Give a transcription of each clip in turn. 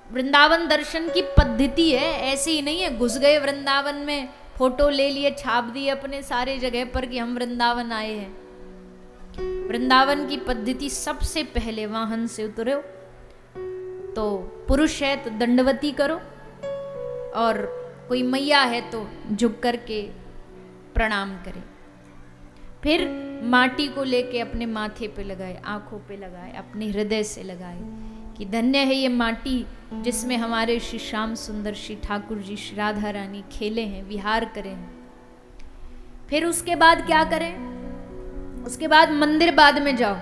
वृंदावन दर्शन की पद्धति है, ऐसे ही नहीं है घुस गए वृंदावन में, फोटो ले लिए, छाप दिए अपने सारे जगह पर कि हम वृंदावन आए हैं। वृंदावन की पद्धति सबसे पहले वाहन से उतरो, तो पुरुष है तो दंडवती करो, और कोई मैया है तो झुक करके प्रणाम करे। फिर माटी को लेके अपने माथे पे लगाए, आंखों पे लगाए, अपने हृदय से लगाए कि धन्य है ये माटी जिसमें हमारे श्री श्याम सुंदर, श्री ठाकुर जी, श्री राधा रानी खेले हैं, विहार करे हैं। फिर उसके बाद क्या करें? उसके बाद मंदिर बाद में जाओ।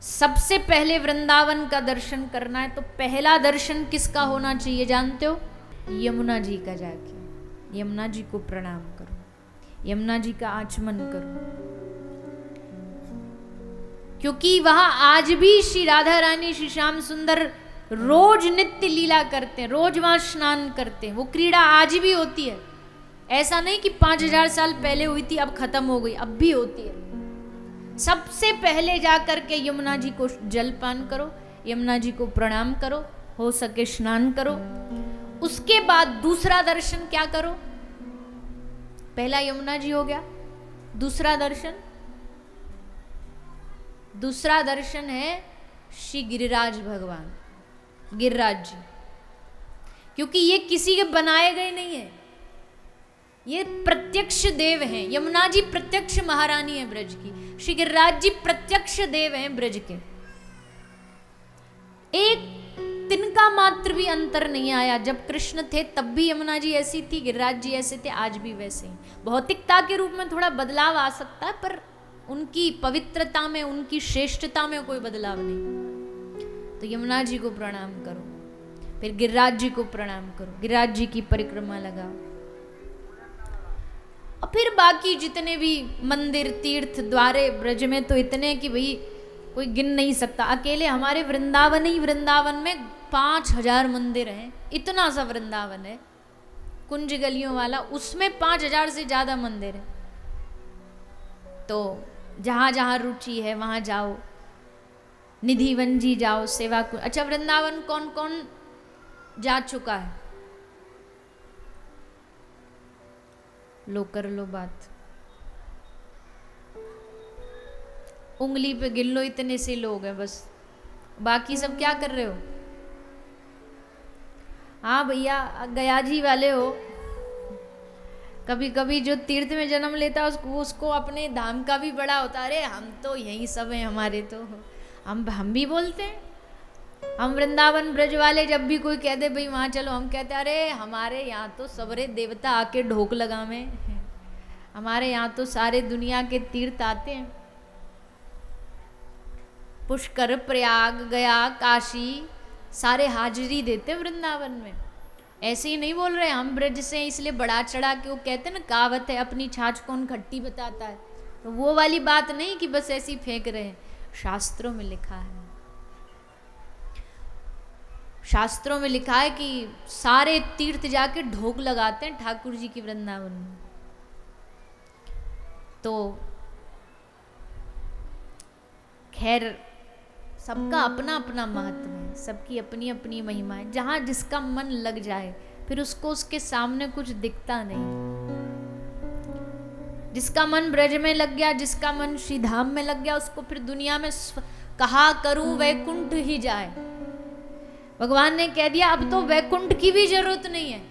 सबसे पहले वृंदावन का दर्शन करना है तो पहला दर्शन किसका होना चाहिए जानते हो? यमुना जी का जाके यमुना जी को प्रणाम करो, यमुना जी का आचमन करो, क्योंकि वहां आज भी श्री राधा रानी, श्री श्याम सुंदर रोज नित्य लीला करते हैं, रोज वहां स्नान करते हैं। वो क्रीड़ा आज भी होती है, ऐसा नहीं कि 5000 साल पहले हुई थी अब खत्म हो गई, अब भी होती है। सबसे पहले जाकर के यमुना जी को जलपान करो, यमुना जी को प्रणाम करो, हो सके स्नान करो। उसके बाद दूसरा दर्शन क्या करो? पहला यमुना जी हो गया, दूसरा दर्शन है श्री गिरिराज भगवान, गिरिराज जी, क्योंकि ये किसी के बनाए गए नहीं है, ये प्रत्यक्ष देव हैं। यमुना जी प्रत्यक्ष महारानी है ब्रज की, श्री गिरिराज जी प्रत्यक्ष देव हैं ब्रज के। एक तिनका मात्र भी अंतर नहीं आया। जब कृष्ण थे तब भी यमुना जी ऐसी थी, गिरिराज जी ऐसे थे, आज भी वैसे ही। भौतिकता के रूप में थोड़ा बदलाव आ सकता है, पर उनकी पवित्रता में, उनकी श्रेष्ठता में कोई बदलाव नहीं। तो यमुना जी को प्रणाम करो, फिर गिरिराज जी को प्रणाम करो, गिरिराज जी की परिक्रमा लगाओ, और फिर बाकी जितने भी मंदिर, तीर्थ, द्वारे ब्रज में तो इतने कि भाई कोई गिन नहीं सकता। अकेले हमारे वृंदावन ही, वृंदावन में 5000 मंदिर हैं, इतना सा वृंदावन है कुंज गलियों वाला, उसमें 5000 से ज्यादा मंदिर है। तो जहां जहां रुचि है वहां जाओ, निधिवन जी जाओ, सेवा को। अच्छा, वृंदावन कौन कौन जा चुका है? लो कर लो बात, उंगली पे गिन लो, इतने से लोग हैं बस। बाकी सब क्या कर रहे हो? हाँ भैया, गया जी वाले हो। कभी कभी जो तीर्थ में जन्म लेता है उसको अपने धाम का भी बड़ा होता है। अरे हम तो यही सब हैं, हमारे तो हम भी बोलते हैं। हम वृंदावन ब्रज वाले जब भी कोई कह दे भाई वहाँ चलो, हम कहते हैं अरे हमारे यहाँ तो सबरे देवता आके ढोक लगावे, हमारे यहाँ तो सारे दुनिया के तीर्थ आते हैं। पुष्कर, प्रयाग, गया, काशी सारे हाजिरी देते हैं वृंदावन में। ऐसे ही नहीं बोल रहे हम ब्रज से इसलिए बढ़ा चढ़ा के, वो कहते हैं ना कहावत है अपनी छाछ कौन खट्टी बताता है, तो वो वाली बात नहीं कि बस ऐसे ही फेंक रहे हैं। शास्त्रों में लिखा है, शास्त्रों में लिखा है कि सारे तीर्थ जाके ढोक लगाते हैं ठाकुर जी की वृंदावन में। तो खैर सबका अपना अपना महत्व है, सबकी अपनी अपनी महिमा है। जहां जिसका मन लग जाए फिर उसको उसके सामने कुछ दिखता नहीं। जिसका मन ब्रज में लग गया, जिसका मन श्री धाम में लग गया, उसको फिर दुनिया में कहा करूं वैकुंठ ही जाए। भगवान ने कह दिया अब तो वैकुंठ की भी जरूरत नहीं है,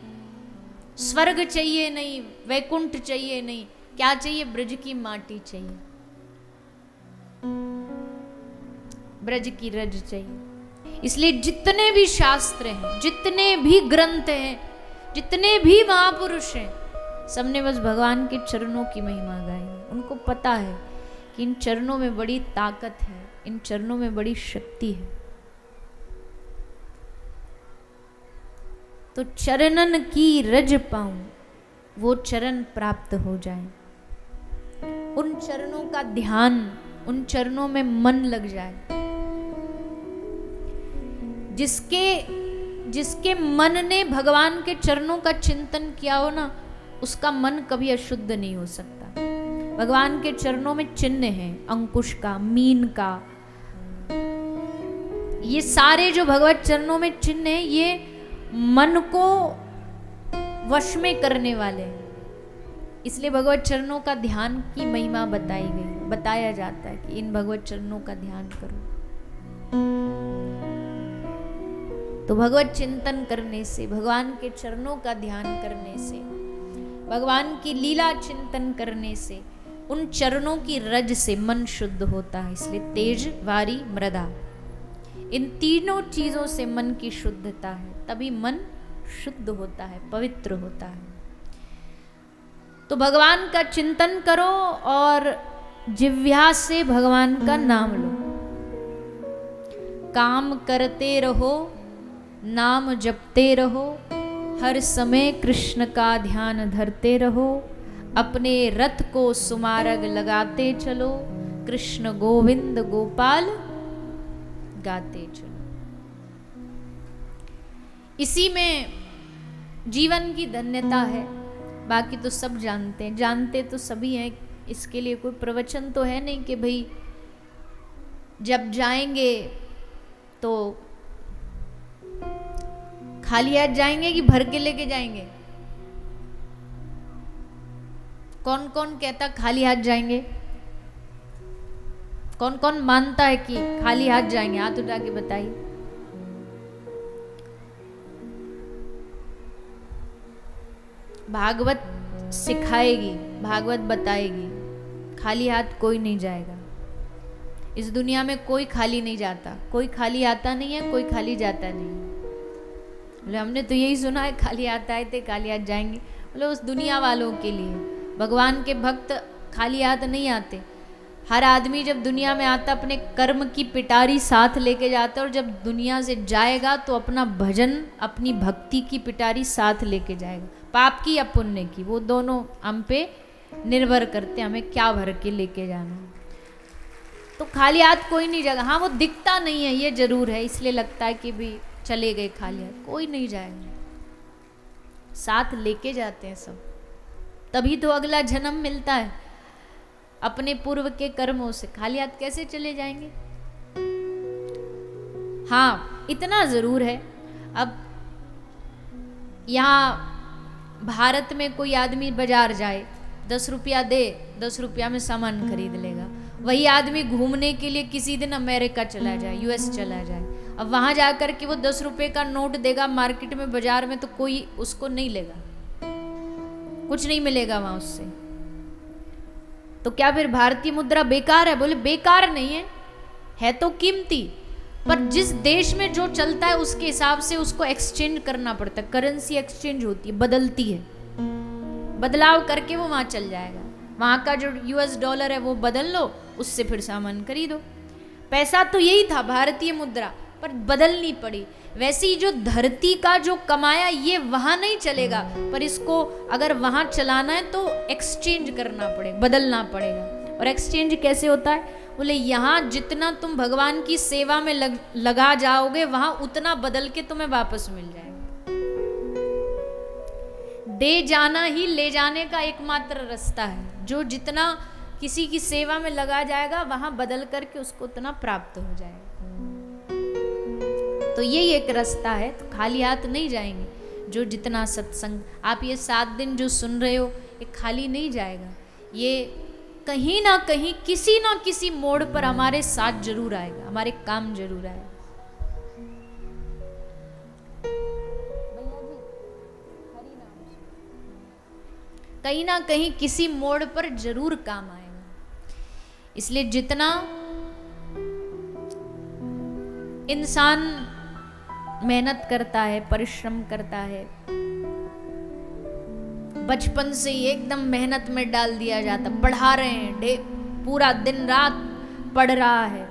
स्वर्ग चाहिए नहीं, वैकुंठ चाहिए नहीं, क्या चाहिए? ब्रज की माटी चाहिए, ब्रज की रज चाहिए। इसलिए जितने भी शास्त्र हैं, जितने भी ग्रंथ हैं, जितने भी महापुरुष हैं, सबने बस भगवान के चरणों की महिमा गाई। उनको पता है कि इन चरणों में बड़ी ताकत है, इन चरणों में बड़ी शक्ति है। तो चरणन की रज पाऊं, वो चरण प्राप्त हो जाए, उन चरणों का ध्यान, उन चरणों में मन लग जाए। जिसके मन ने भगवान के चरणों का चिंतन किया हो ना, उसका मन कभी अशुद्ध नहीं हो सकता। भगवान के चरणों में चिन्ह है, अंकुश का, मीन का, ये सारे जो भगवत चरणों में चिन्ह हैं, ये मन को वश में करने वाले हैं। इसलिए भगवत चरणों का ध्यान की महिमा बताई गई, बताया जाता है कि इन भगवत चरणों का ध्यान करो। तो भगवत चिंतन करने से, भगवान के चरणों का ध्यान करने से, भगवान की लीला चिंतन करने से, उन चरणों की रज से मन शुद्ध होता है। इसलिए तेज, वारी, मृदा, इन तीनों चीजों से मन की शुद्धता है, तभी मन शुद्ध होता है, पवित्र होता है। तो भगवान का चिंतन करो और जिह्वा से भगवान का नाम लो। काम करते रहो, नाम जपते रहो, हर समय कृष्ण का ध्यान धरते रहो, अपने रथ को सुमार्ग लगाते चलो, कृष्ण गोविंद गोपाल गाते चलो। इसी में जीवन की धन्यता है। बाकी तो सब जानते हैं, जानते तो सभी हैं, इसके लिए कोई प्रवचन तो है नहीं कि भाई जब जाएंगे तो खाली हाथ जाएंगे कि भर के लेके जाएंगे। कौन कौन कहता खाली हाथ जाएंगे? कौन कौन मानता है कि खाली हाथ जाएंगे? हाथ उठा के बताइए। भागवत सिखाएगी, भागवत बताएगी, खाली हाथ कोई नहीं जाएगा। इस दुनिया में कोई खाली नहीं जाता, कोई खाली आता नहीं है, कोई खाली जाता नहीं है। बोले हमने तो यही सुना है खाली हाथ आए थे, खाली हाथ जाएंगे। बोले उस दुनिया वालों के लिए। भगवान के भक्त खाली हाथ नहीं आते। हर आदमी जब दुनिया में आता अपने कर्म की पिटारी साथ लेके जाता है, और जब दुनिया से जाएगा तो अपना भजन, अपनी भक्ति की पिटारी साथ लेके जाएगा। पाप की या पुण्य की, वो दोनों हम पे निर्भर करते हैं, हमें क्या भर के लेके जाना है। तो खाली हाथ कोई नहीं जाएगा। हाँ, वो दिखता नहीं है ये जरूर है, इसलिए लगता है कि भी चले गए खाली हाथ। कोई नहीं जाएगा, साथ लेके जाते हैं सब, तभी तो अगला जन्म मिलता है। अपने पूर्व के कर्मों से खाली हाथ कैसे चले जाएंगे? हाँ, इतना जरूर है, अब यहाँ भारत में कोई आदमी बाजार जाए, 10 रुपया दे, 10 रुपया में सामान खरीद लेगा। वही आदमी घूमने के लिए किसी दिन अमेरिका चला जाए, यूएस चला जाए, अब वहां जाकर के वो 10 रुपए का नोट देगा मार्केट में, बाजार में, तो कोई उसको नहीं लेगा, कुछ नहीं मिलेगा वहां उससे। तो क्या फिर भारतीय मुद्रा बेकार है? बोले बेकार नहीं है तो कीमती, पर जिस देश में जो चलता है उसके हिसाब से उसको एक्सचेंज करना पड़ता है। करेंसी एक्सचेंज होती है, बदलती है, बदलाव करके वो वहां चल जाएगा। वहां का जो यूएस डॉलर है वो बदल लो, उससे फिर सामान खरीदो। पैसा तो यही था भारतीय मुद्रा, पर बदलनी पड़ी। वैसे ही जो धरती का जो कमाया ये वहां नहीं चलेगा, पर इसको अगर वहां चलाना है तो एक्सचेंज करना पड़ेगा, बदलना पड़ेगा। और एक्सचेंज कैसे होता है? बोले यहाँ जितना तुम भगवान की सेवा में लगा जाओगे, वहां उतना बदल के तुम्हें वापस मिल जाएगा। दे जाना ही ले जाने का एकमात्र रास्ता है। जो जितना किसी की सेवा में लगा जाएगा, वहां बदल करके उसको उतना प्राप्त हो जाएगा। तो यही एक रास्ता है। तो खाली हाथ नहीं जाएंगे। जो जितना सत्संग आप ये 7 दिन जो सुन रहे हो, ये खाली नहीं जाएगा। ये कहीं ना कहीं किसी ना किसी मोड़ पर हमारे साथ जरूर आएगा, हमारे काम जरूर आएगा। कहीं ना कहीं किसी मोड़ पर जरूर काम आएगा। इसलिए जितना इंसान मेहनत करता है, परिश्रम करता है, बचपन से ही एकदम मेहनत में डाल दिया जाता, पढ़ा रहे हैं, पूरा दिन रात पढ़ रहा है।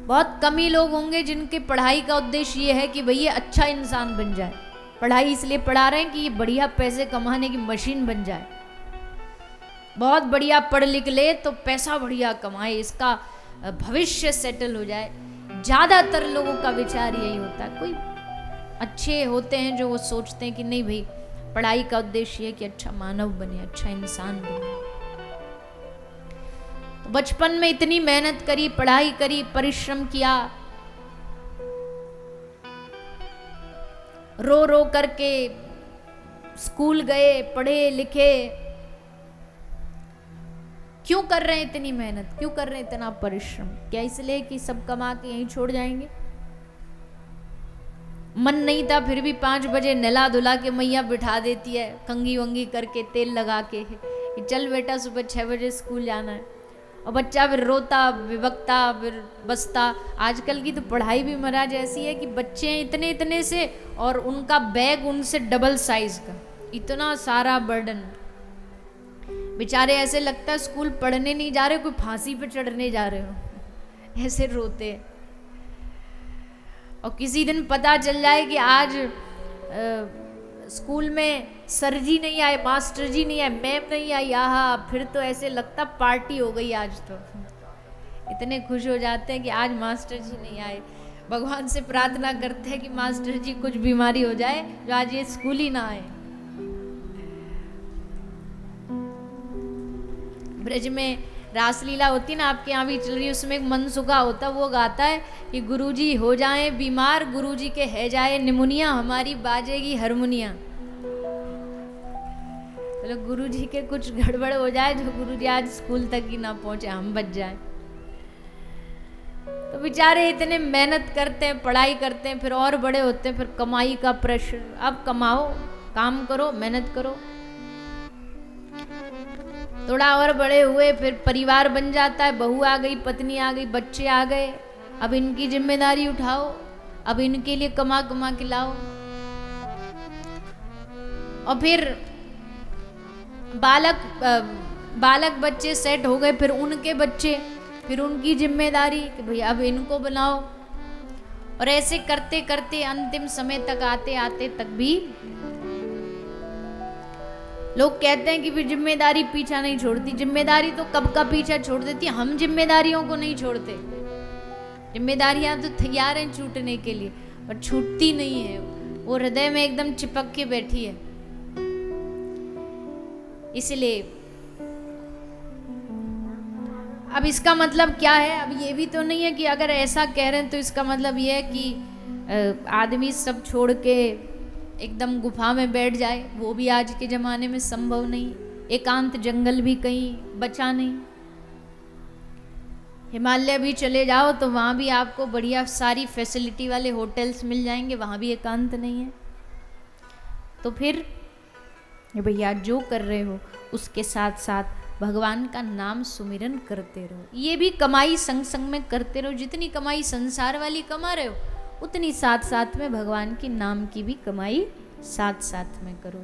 बहुत कम ही लोग होंगे जिनके पढ़ाई का उद्देश्य ये है कि भैया अच्छा इंसान बन जाए। पढ़ाई इसलिए पढ़ा रहे हैं कि ये बढ़िया पैसे कमाने की मशीन बन जाए, बहुत बढ़िया पढ़ लिख ले तो पैसा बढ़िया कमाए, इसका भविष्य सेटल हो जाए। ज़्यादातर लोगों का विचार यही होता है। कोई अच्छे होते हैं जो वो सोचते हैं कि नहीं भाई, पढ़ाई का उद्देश्य है कि अच्छा मानव बने, अच्छा इंसान बने। तो बचपन में इतनी मेहनत करी, पढ़ाई करी, परिश्रम किया, रो रो करके स्कूल गए, पढ़े लिखे। क्यों कर रहे हैं इतनी मेहनत, क्यों कर रहे हैं इतना परिश्रम? क्या इसलिए कि सब कमा के यहीं छोड़ जाएंगे? मन नहीं था फिर भी 5 बजे नहला धुला के मैया बिठा देती है, कंघी वंगी करके तेल लगा के, कि चल बेटा सुबह 6 बजे स्कूल जाना है। और बच्चा फिर रोता विबकता फिर बसता। आजकल की तो पढ़ाई भी महाराज ऐसी है कि बच्चे हैं इतने इतने से और उनका बैग उनसे डबल साइज का, इतना सारा बर्डन। बेचारे ऐसे लगता है स्कूल पढ़ने नहीं जा रहे, कोई फांसी पे चढ़ने जा रहे हो, ऐसे रोते हैं। और किसी दिन पता चल जाए कि आज स्कूल में सर जी नहीं आए, मास्टर जी नहीं आए, मैम नहीं आई, आहा, फिर तो ऐसे लगता पार्टी हो गई आज तो। इतने खुश हो जाते हैं कि आज मास्टर जी नहीं आए। भगवान से प्रार्थना करते हैं कि मास्टर जी कुछ बीमारी हो जाए जो आज ये स्कूल ही ना आए। ब्रज में रासलीला होती ना, आपके यहाँ भी चल रही है, उसमें एक मनसुखा होता, वो गाता है कि गुरुजी हो जाए बीमार, गुरुजी के है जाए निमोनिया, हमारी बाजेगी हारमोनिया। तो गुरुजी के कुछ गड़बड़ हो जाए, जो गुरुजी आज स्कूल तक ही ना पहुंचे, हम बच जाए। तो बेचारे इतने मेहनत करते हैं, पढ़ाई करते हैं, फिर और बड़े होते हैं, फिर कमाई का प्रेशर। अब कमाओ, काम करो, मेहनत करो। थोड़ा और बड़े हुए, फिर परिवार बन जाता है, बहू आ गई, पत्नी आ गई, बच्चे आ गए। अब इनकी जिम्मेदारी उठाओ, अब इनके लिए कमा कमा के लाओ। और फिर बालक बच्चे सेट हो गए, फिर उनके बच्चे, फिर उनकी जिम्मेदारी कि भैया अब इनको बनाओ। और ऐसे करते करते अंतिम समय तक आते आते तक भी लोग कहते हैं कि फिर जिम्मेदारी पीछा नहीं छोड़ती। जिम्मेदारी तो कब का पीछा छोड़ देती है, हम जिम्मेदारियों को नहीं छोड़ते। जिम्मेदारियां तो तैयार हैं छूटने के लिए, पर छूटती नहीं है, वो हृदय में एकदम चिपक के बैठी है। इसलिए अब इसका मतलब क्या है? अब ये भी तो नहीं है कि अगर ऐसा कह रहे हैं तो इसका मतलब ये है कि आदमी सब छोड़ के एकदम गुफा में बैठ जाए। वो भी आज के ज़माने में संभव नहीं। एकांत जंगल भी कहीं बचा नहीं। हिमालय भी चले जाओ तो वहाँ भी आपको बढ़िया सारी फैसिलिटी वाले होटल्स मिल जाएंगे, वहाँ भी एकांत नहीं है। तो फिर भैया जो कर रहे हो उसके साथ साथ भगवान का नाम सुमिरन करते रहो। ये भी कमाई संग संग में करते रहो। जितनी कमाई संसार वाली कमा रहे हो, उतनी साथ साथ में भगवान के नाम की भी कमाई साथ साथ में करो।